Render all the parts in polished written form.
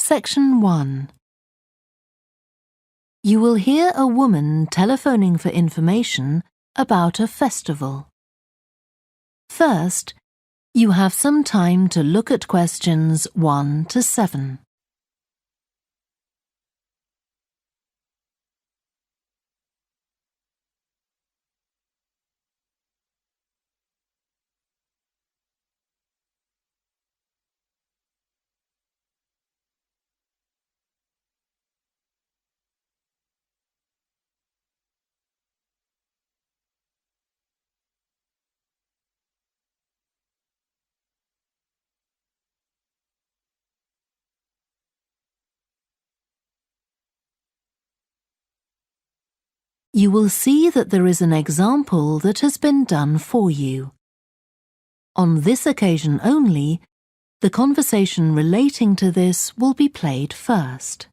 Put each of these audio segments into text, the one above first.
Section 1. You will hear a woman telephoning for information about a festival. First, you have some time to look at questions 1 to 7. You will see that there is an example that has been done for you. On this occasion only, the conversation relating to this will be played first.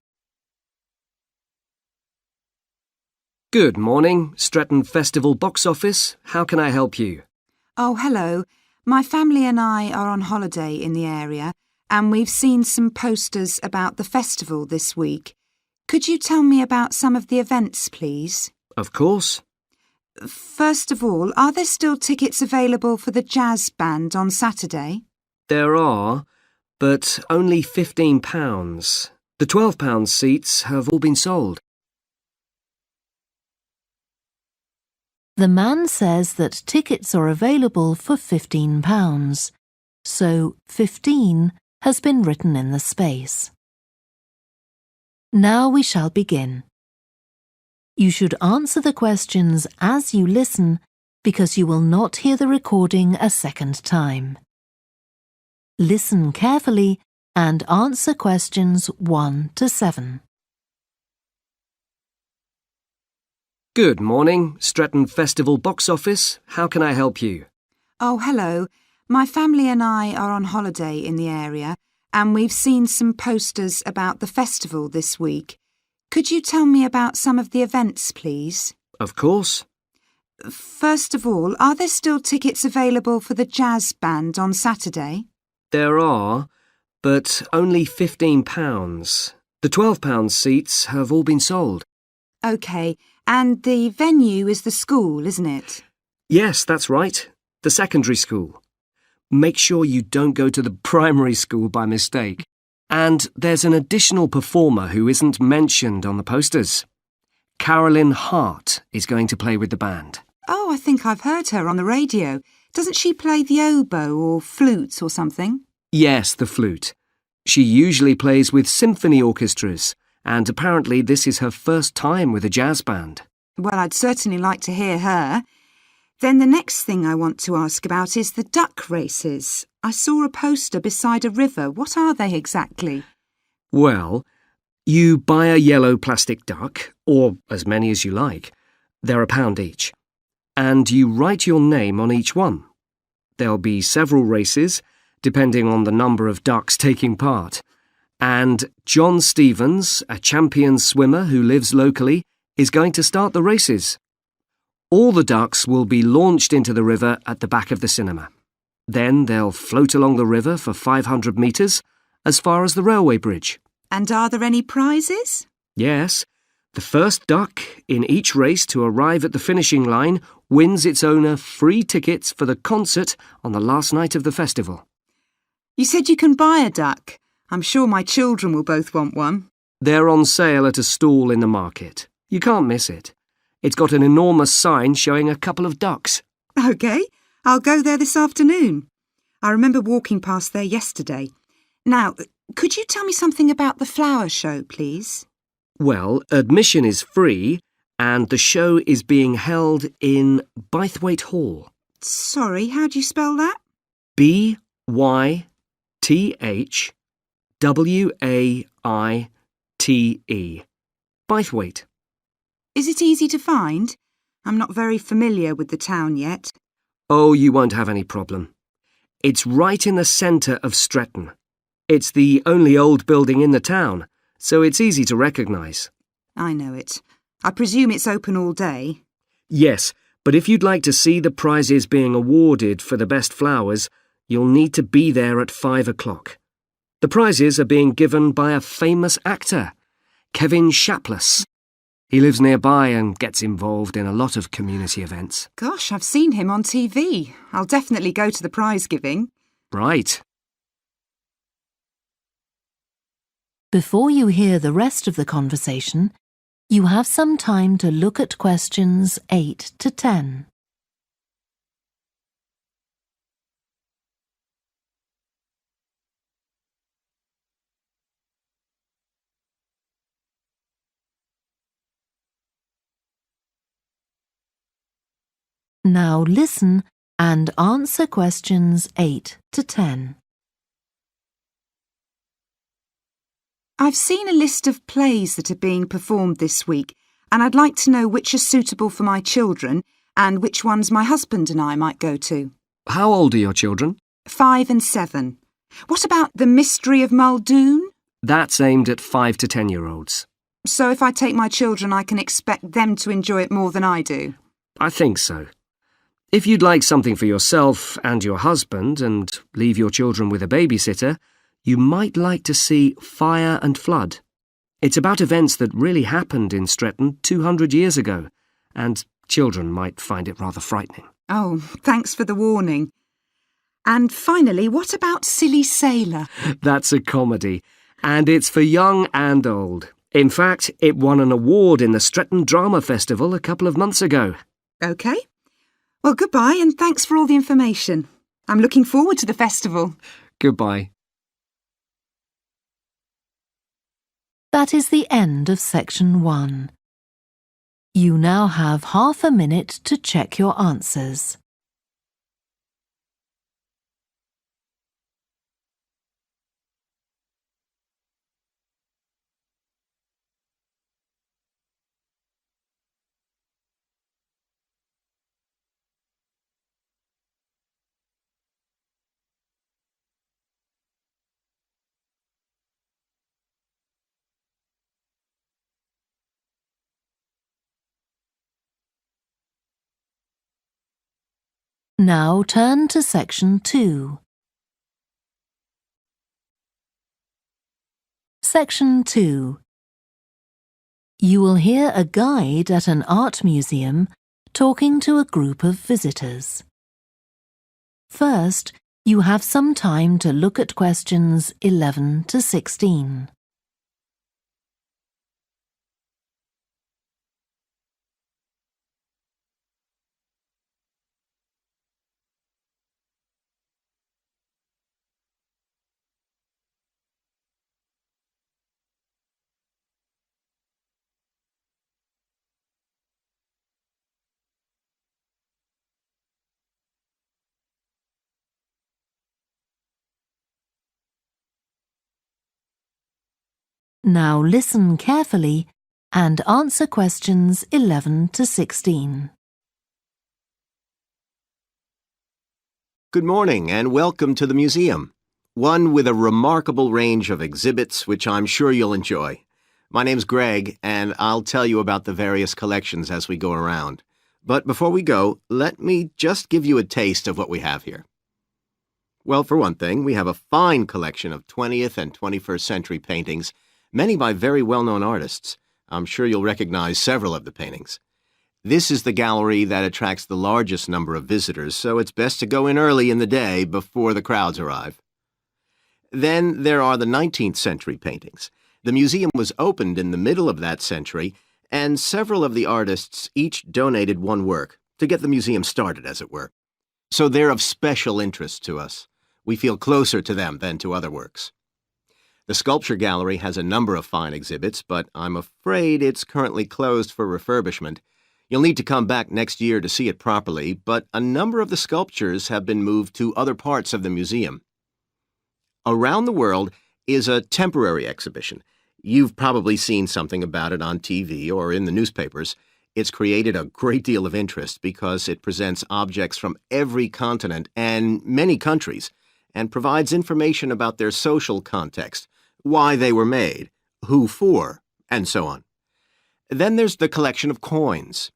Good morning, Stretton Festival box office. How can I help you? Oh, hello. My family and I are on holiday in the area and we've seen some posters about the festival this week. Could you tell me about some of the events, please? Of course. First of all, are there still tickets available for the jazz band on Saturday? There are, but only £15. The £12 seats have all been sold. The man says that tickets are available for £15, so 15 has been written in the space. Now we shall begin. You should answer the questions as you listen because you will not hear the recording a second time. Listen carefully and answer questions 1 to 7. Good morning, Stretton Festival box office. How can I help you? Oh, hello. My family and I are on holiday in the area and we've seen some posters about the festival this week. Could you tell me about some of the events, please? Of course. First of all, are there still tickets available for the jazz band on Saturday? There are, but only £15. The £12 seats have all been sold. OK, and the venue is the school, isn't it? Yes, that's right. The secondary school. Make sure you don't go to the primary school by mistake. And there's an additional performer who isn't mentioned on the posters. Carolyn Hart is going to play with the band. Oh, I think I've heard her on the radio. Doesn't she play the oboe or flute or something? Yes, the flute. She usually plays with symphony orchestras, and apparently this is her first time with a jazz band. Well, I'd certainly like to hear her. Then the next thing I want to ask about is the duck races. I saw a poster beside a river. What are they exactly? Well, you buy a yellow plastic duck, or as many as you like. They're £1 each. And you write your name on each one. There'll be several races, depending on the number of ducks taking part. And John Stevens, a champion swimmer who lives locally, is going to start the races. All the ducks will be launched into the river at the back of the cinema. Then they'll float along the river for 500 metres, as far as the railway bridge. And are there any prizes? Yes. The first duck in each race to arrive at the finishing line wins its owner free tickets for the concert on the last night of the festival. You said you can buy a duck. I'm sure my children will both want one. They're on sale at a stall in the market. You can't miss it. It's got an enormous sign showing a couple of ducks. OK, I'll go there this afternoon. I remember walking past there yesterday. Now, could you tell me something about the flower show, please? Well, admission is free and the show is being held in Bythwaite Hall. Sorry, how do you spell that? Bythwaite. Bythwaite. Is it easy to find? I'm not very familiar with the town yet. Oh, you won't have any problem. It's right in the centre of Stretton. It's the only old building in the town, so it's easy to recognise. I know it. I presume it's open all day. Yes, but if you'd like to see the prizes being awarded for the best flowers, you'll need to be there at 5 o'clock. The prizes are being given by a famous actor, Kevin Shapless. He lives nearby and gets involved in a lot of community events. Gosh, I've seen him on TV. I'll definitely go to the prize giving. Right. Before you hear the rest of the conversation, you have some time to look at questions 8 to 10. Now listen and answer questions 8 to 10. I've seen a list of plays that are being performed this week, and I'd like to know which are suitable for my children and which ones my husband and I might go to. How old are your children? 5 and 7. What about The Mystery of Muldoon? That's aimed at 5 to 10-year-olds. So if I take my children, I can expect them to enjoy it more than I do? I think so. If you'd like something for yourself and your husband and leave your children with a babysitter, you might like to see Fire and Flood. It's about events that really happened in Stretton 200 years ago, and children might find it rather frightening. Oh, thanks for the warning. And finally, what about Silly Sailor? That's a comedy, and it's for young and old. In fact, it won an award in the Stretton Drama Festival a couple of months ago. OK. Well, goodbye and thanks for all the information. I'm looking forward to the festival. Goodbye. That is the end of section 1. You now have half a minute to check your answers. Now turn to section 2. Section 2. You will hear a guide at an art museum talking to a group of visitors. First, you have some time to look at questions 11 to 16. Now listen carefully and answer questions 11 to 16. Good morning and welcome to the museum, one with a remarkable range of exhibits which I'm sure you'll enjoy. My name's Greg and I'll tell you about the various collections as we go around. But before we go, let me just give you a taste of what we have here. Well, for one thing, we have a fine collection of 20th and 21st century paintings, many by very well-known artists. I'm sure you'll recognize several of the paintings. This is the gallery that attracts the largest number of visitors, so it's best to go in early in the day before the crowds arrive. Then there are the 19th century paintings. The museum was opened in the middle of that century, and several of the artists each donated one work to get the museum started, as it were. So they're of special interest to us. We feel closer to them than to other works. The sculpture gallery has a number of fine exhibits, but I'm afraid it's currently closed for refurbishment. You'll need to come back next year to see it properly, but a number of the sculptures have been moved to other parts of the museum. Around the World is a temporary exhibition. You've probably seen something about it on TV or in the newspapers. It's created a great deal of interest because it presents objects from every continent and many countries and provides information about their social context, why they were made, who for, and so on. Then there's the collection of coins.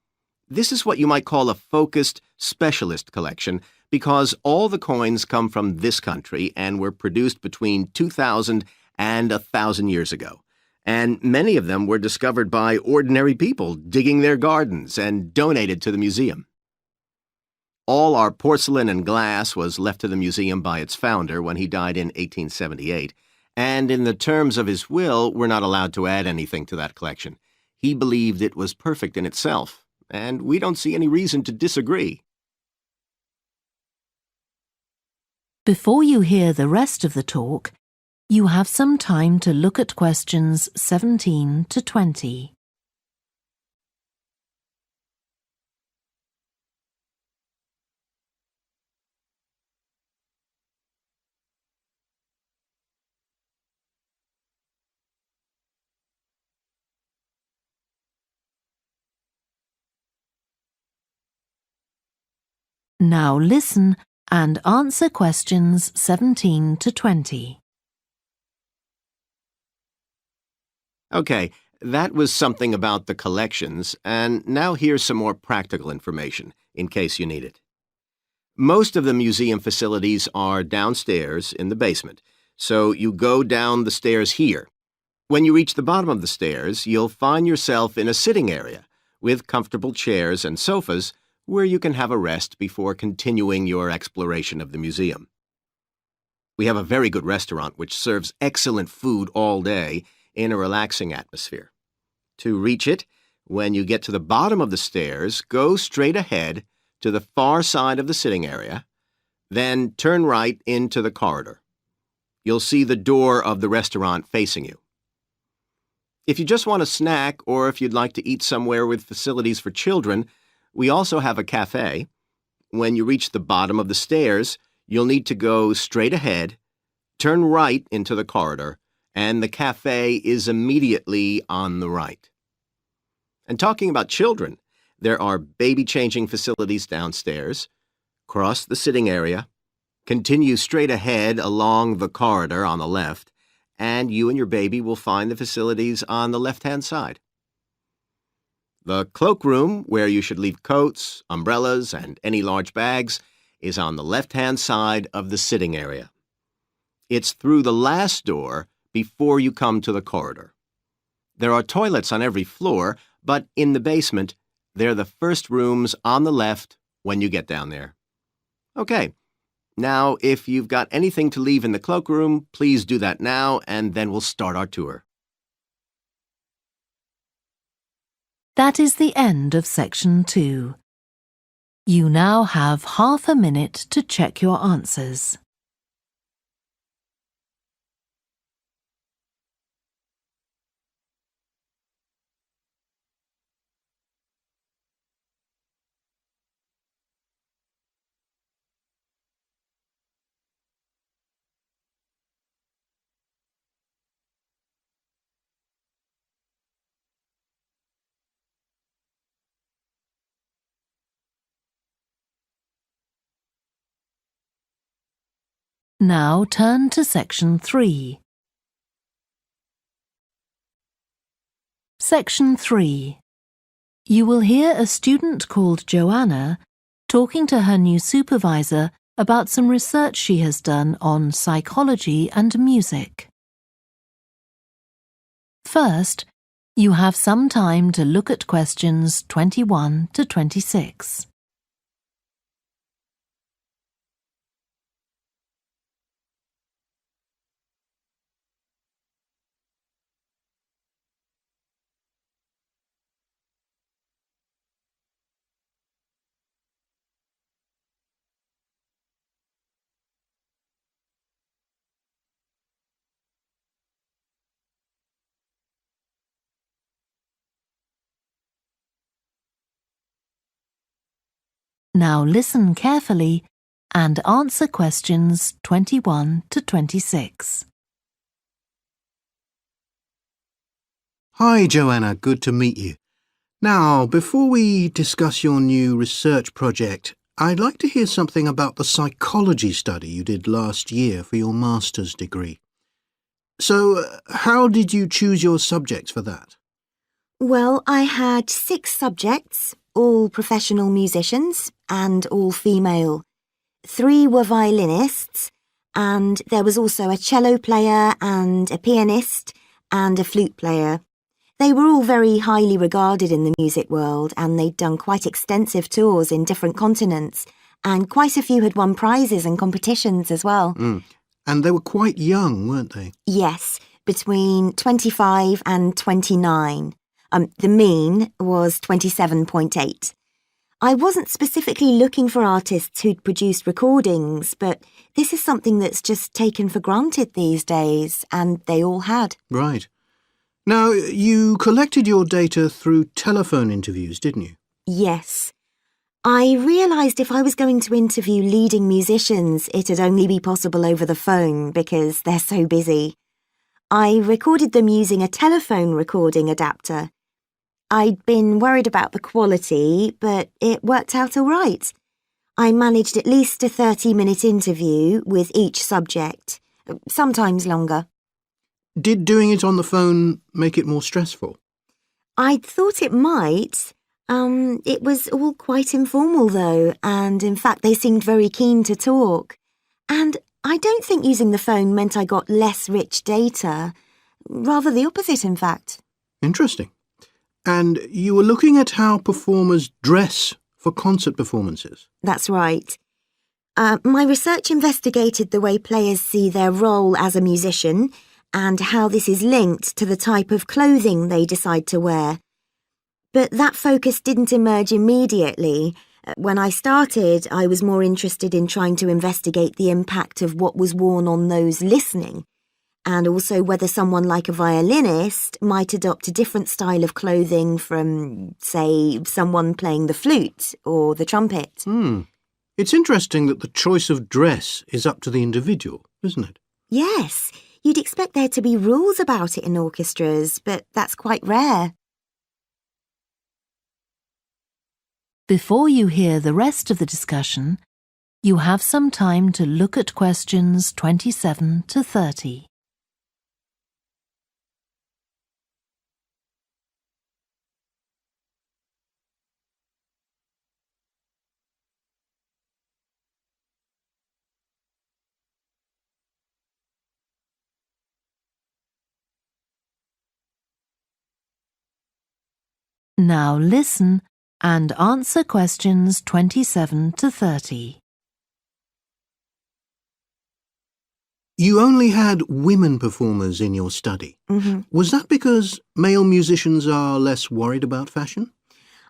This is what you might call a focused specialist collection, because all the coins come from this country and were produced between 2,000 and 1,000 years ago. And many of them were discovered by ordinary people digging their gardens and donated to the museum. All our porcelain and glass was left to the museum by its founder when he died in 1878, and in the terms of his will, we're not allowed to add anything to that collection. He believed it was perfect in itself, and we don't see any reason to disagree. Before you hear the rest of the talk, you have some time to look at questions 17 to 20. Now listen and answer questions 17 to 20. Okay, that was something about the collections, and now here's some more practical information, in case you need it. Most of the museum facilities are downstairs in the basement, so you go down the stairs here. When you reach the bottom of the stairs, you'll find yourself in a sitting area with comfortable chairs and sofas where you can have a rest before continuing your exploration of the museum. We have a very good restaurant which serves excellent food all day in a relaxing atmosphere. To reach it, when you get to the bottom of the stairs, go straight ahead to the far side of the sitting area, then turn right into the corridor. You'll see the door of the restaurant facing you. If you just want a snack or if you'd like to eat somewhere with facilities for children, we also have a cafe. When you reach the bottom of the stairs, you'll need to go straight ahead, turn right into the corridor, and the cafe is immediately on the right. And talking about children, there are baby-changing facilities downstairs. Cross the sitting area, continue straight ahead along the corridor on the left, and you and your baby will find the facilities on the left-hand side. The cloakroom, where you should leave coats, umbrellas, and any large bags, is on the left-hand side of the sitting area. It's through the last door before you come to the corridor. There are toilets on every floor, but in the basement, they're the first rooms on the left when you get down there. Okay, now if you've got anything to leave in the cloakroom, please do that now, and then we'll start our tour. That is the end of section 2. You now have half a minute to check your answers. Now turn to section 3. Section 3. You will hear a student called Joanna talking to her new supervisor about some research she has done on psychology and music. First, you have some time to look at questions 21 to 26. Now listen carefully and answer questions 21 to 26. Hi, Joanna. Good to meet you. Now, before we discuss your new research project, I'd like to hear something about the psychology study you did last year for your master's degree. So, how did you choose your subjects for that? Well, I had 6 subjects, all professional musicians and all female. 3 were violinists, and there was also a cello player and a pianist and a flute player. They were all very highly regarded in the music world, and they'd done quite extensive tours in different continents, and quite a few had won prizes and competitions as well. And they were quite young, weren't they? Yes, between 25 and 29. The mean was 27.8. I wasn't specifically looking for artists who'd produced recordings, but this is something that's just taken for granted these days, and they all had. Right. Now, you collected your data through telephone interviews, didn't you? Yes. I realised if I was going to interview leading musicians, it'd only be possible over the phone because they're so busy. I recorded them using a telephone recording adapter. I'd been worried about the quality, but it worked out all right. I managed at least a 30-minute interview with each subject, sometimes longer. Did doing it on the phone make it more stressful? I'd thought it might. It was all quite informal, though, and in fact they seemed very keen to talk. And I don't think using the phone meant I got less rich data. Rather the opposite, in fact. Interesting. And you were looking at how performers dress for concert performances? That's right. My research investigated the way players see their role as a musician and how this is linked to the type of clothing they decide to wear. But that focus didn't emerge immediately. When I started, I was more interested in trying to investigate the impact of what was worn on those listening, and also whether someone like a violinist might adopt a different style of clothing from, say, someone playing the flute or the trumpet. It's interesting that the choice of dress is up to the individual, isn't it? Yes, you'd expect there to be rules about it in orchestras, but that's quite rare. Before you hear the rest of the discussion, you have some time to look at questions 27 to 30. Now listen and answer questions 27 to 30. You only had women performers in your study. Was that because male musicians are less worried about fashion?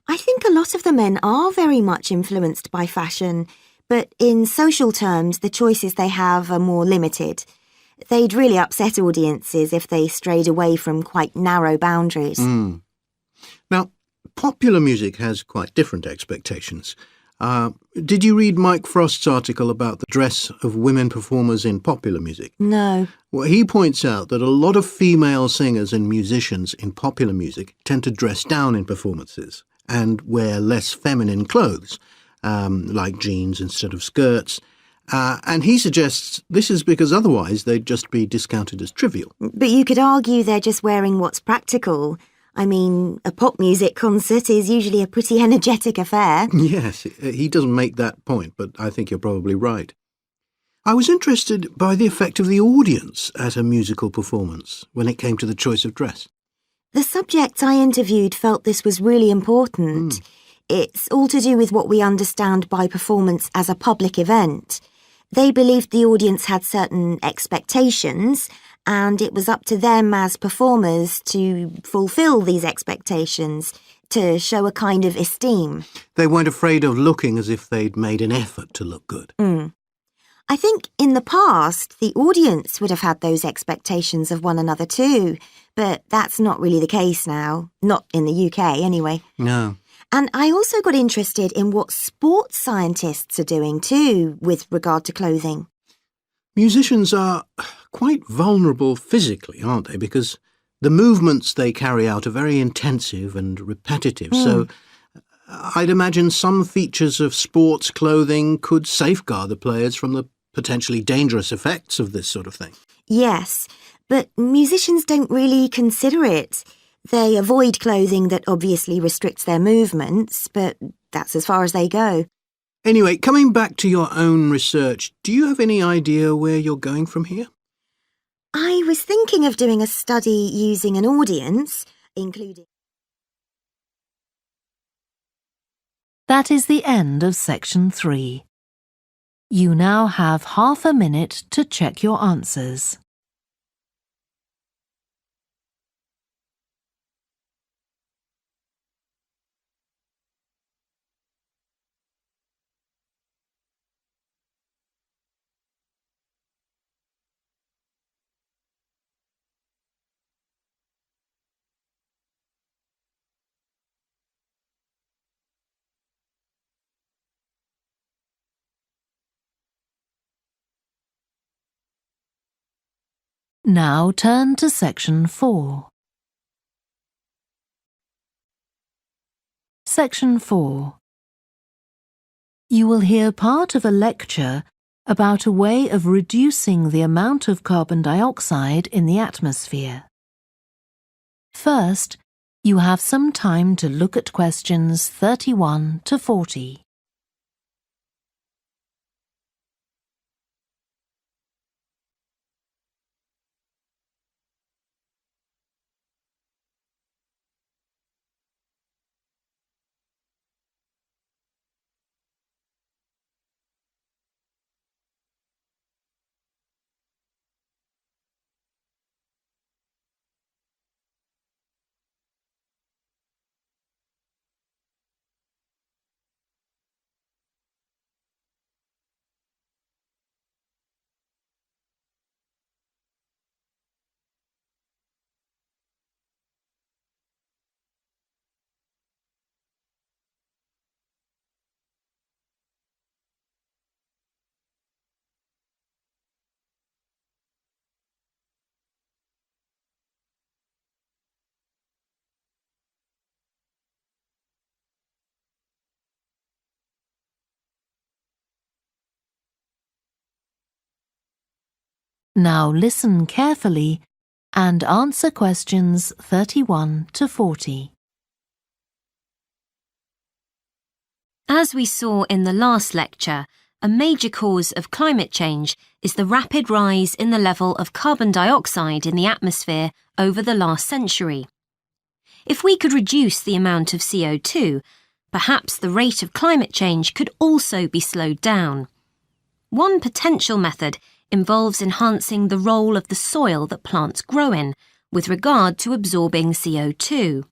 I think a lot of the men are very much influenced by fashion, but in social terms, the choices they have are more limited. They'd really upset audiences if they strayed away from quite narrow boundaries. Now, popular music has quite different expectations. Did you read Mike Frost's article about the dress of women performers in popular music? No. Well, he points out that a lot of female singers and musicians in popular music tend to dress down in performances and wear less feminine clothes, like jeans instead of skirts. And he suggests this is because otherwise they'd just be discounted as trivial. But you could argue they're just wearing what's practical. I mean, a pop music concert is usually a pretty energetic affair. Yes, he doesn't make that point, but I think you're probably right. I was interested by the effect of the audience at a musical performance when it came to the choice of dress. The subjects I interviewed felt this was really important. It's all to do with what we understand by performance as a public event. They believed the audience had certain expectations, and it was up to them as performers to fulfil these expectations, to show a kind of esteem. They weren't afraid of looking as if they'd made an effort to look good. I think in the past, the audience would have had those expectations of one another too, but that's not really the case now. Not in the UK, anyway. No. And I also got interested in what sports scientists are doing too, with regard to clothing. Musicians are quite vulnerable physically, aren't they? Because the movements they carry out are very intensive and repetitive. So I'd imagine some features of sports clothing could safeguard the players from the potentially dangerous effects of this sort of thing. Yes, but musicians don't really consider it. They avoid clothing that obviously restricts their movements, but that's as far as they go. Anyway, coming back to your own research, do you have any idea where you're going from here? I was thinking of doing a study using an audience, including... That is the end of section 3. You now have half a minute to check your answers. Now turn to section 4. Section 4. You will hear part of a lecture about a way of reducing the amount of carbon dioxide in the atmosphere. First, you have some time to look at questions 31 to 40. Now listen carefully and answer questions 31 to 40. As we saw in the last lecture, a major cause of climate change is the rapid rise in the level of carbon dioxide in the atmosphere over the last century. If we could reduce the amount of CO2, perhaps the rate of climate change could also be slowed down. One potential method involves enhancing the role of the soil that plants grow in with regard to absorbing CO2.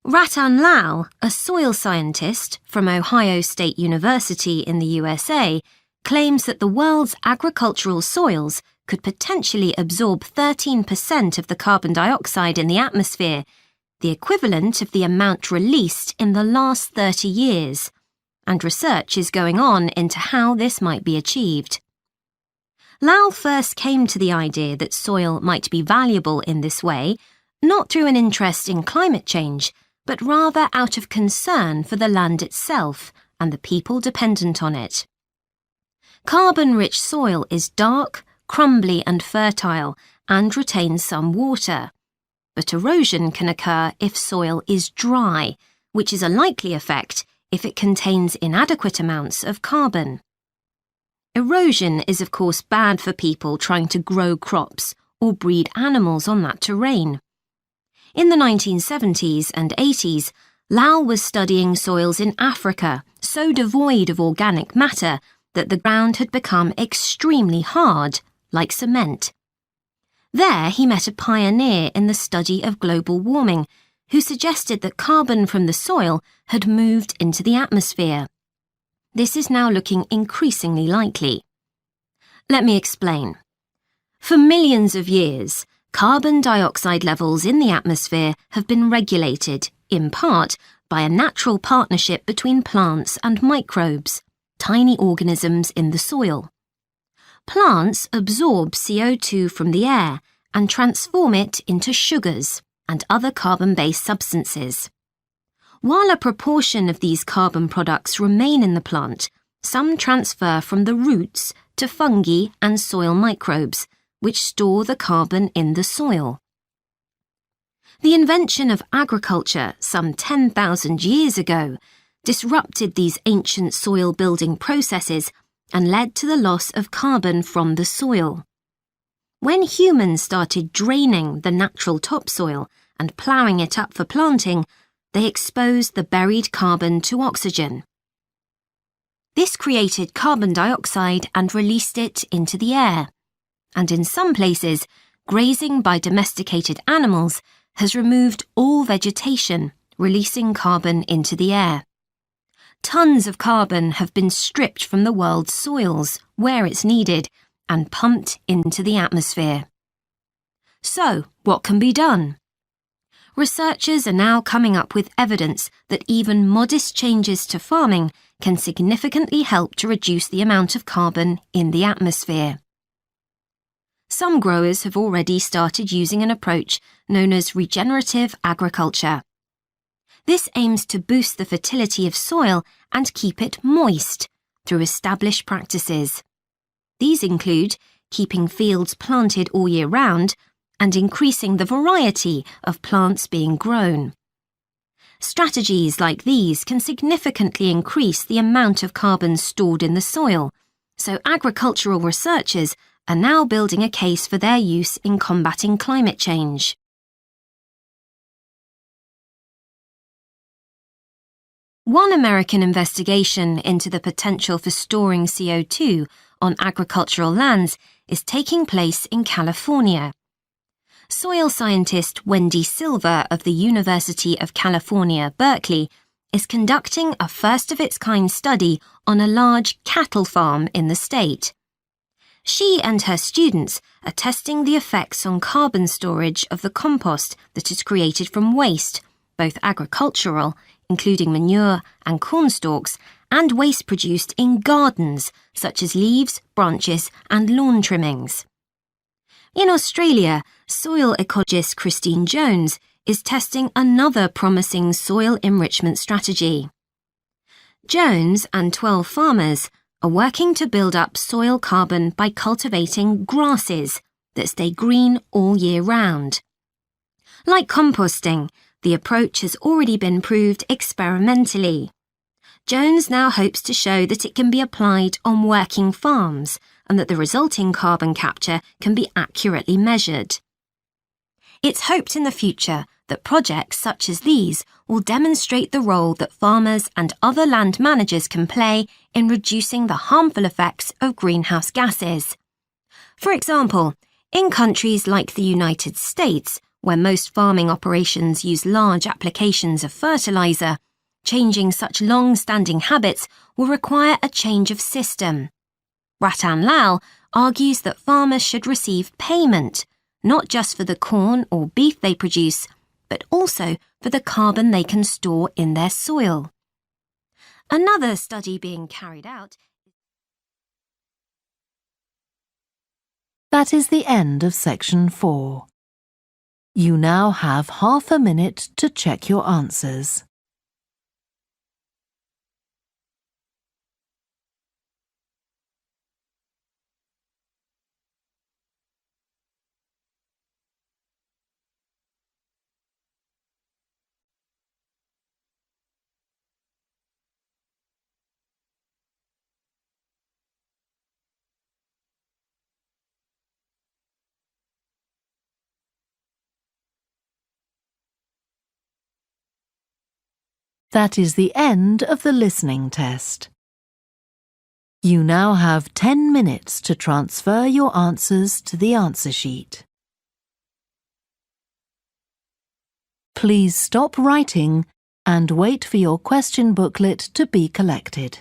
Ratan Lal, a soil scientist from Ohio State University in the USA, claims that the world's agricultural soils could potentially absorb 13% of the carbon dioxide in the atmosphere, the equivalent of the amount released in the last 30 years, and research is going on into how this might be achieved. Lal first came to the idea that soil might be valuable in this way, not through an interest in climate change, but rather out of concern for the land itself and the people dependent on it. Carbon-rich soil is dark, crumbly and fertile and retains some water. But erosion can occur if soil is dry, which is a likely effect if it contains inadequate amounts of carbon. Erosion is of course bad for people trying to grow crops or breed animals on that terrain. In the 1970s and 80s, Lal was studying soils in Africa so devoid of organic matter that the ground had become extremely hard, like cement. There he met a pioneer in the study of global warming who suggested that carbon from the soil had moved into the atmosphere. This is now looking increasingly likely. Let me explain. For millions of years, carbon dioxide levels in the atmosphere have been regulated, in part, by a natural partnership between plants and microbes, tiny organisms in the soil. Plants absorb CO2 from the air and transform it into sugars and other carbon-based substances. While a proportion of these carbon products remain in the plant, some transfer from the roots to fungi and soil microbes, which store the carbon in the soil. The invention of agriculture some 10,000 years ago disrupted these ancient soil building processes and led to the loss of carbon from the soil. When humans started draining the natural topsoil and ploughing it up for planting, they exposed the buried carbon to oxygen. This created carbon dioxide and released it into the air. And in some places, grazing by domesticated animals has removed all vegetation, releasing carbon into the air. Tons of carbon have been stripped from the world's soils, where it's needed, and pumped into the atmosphere. So, what can be done? Researchers are now coming up with evidence that even modest changes to farming can significantly help to reduce the amount of carbon in the atmosphere. Some growers have already started using an approach known as regenerative agriculture. This aims to boost the fertility of soil and keep it moist through established practices. These include keeping fields planted all year round and increasing the variety of plants being grown. Strategies like these can significantly increase the amount of carbon stored in the soil, so agricultural researchers are now building a case for their use in combating climate change. One American investigation into the potential for storing CO2 on agricultural lands is taking place in California. Soil scientist Wendy Silver of the University of California, Berkeley, is conducting a first-of-its-kind study on a large cattle farm in the state. She and her students are testing the effects on carbon storage of the compost that is created from waste, both agricultural, including manure and corn stalks, and waste produced in gardens, such as leaves, branches, and lawn trimmings. In Australia, soil ecologist Christine Jones is testing another promising soil enrichment strategy. Jones and 12 farmers are working to build up soil carbon by cultivating grasses that stay green all year round. Like composting, the approach has already been proved experimentally. Jones now hopes to show that it can be applied on working farms and that the resulting carbon capture can be accurately measured. It's hoped in the future that projects such as these will demonstrate the role that farmers and other land managers can play in reducing the harmful effects of greenhouse gases. For example, in countries like the United States, where most farming operations use large applications of fertilizer, changing such long-standing habits will require a change of system. Ratan Lal argues that farmers should receive payment, not just for the corn or beef they produce, but also for the carbon they can store in their soil. Another study being carried out. That is the end of section 4. You now have half a minute to check your answers. That is the end of the listening test. You now have 10 minutes to transfer your answers to the answer sheet. Please stop writing and wait for your question booklet to be collected.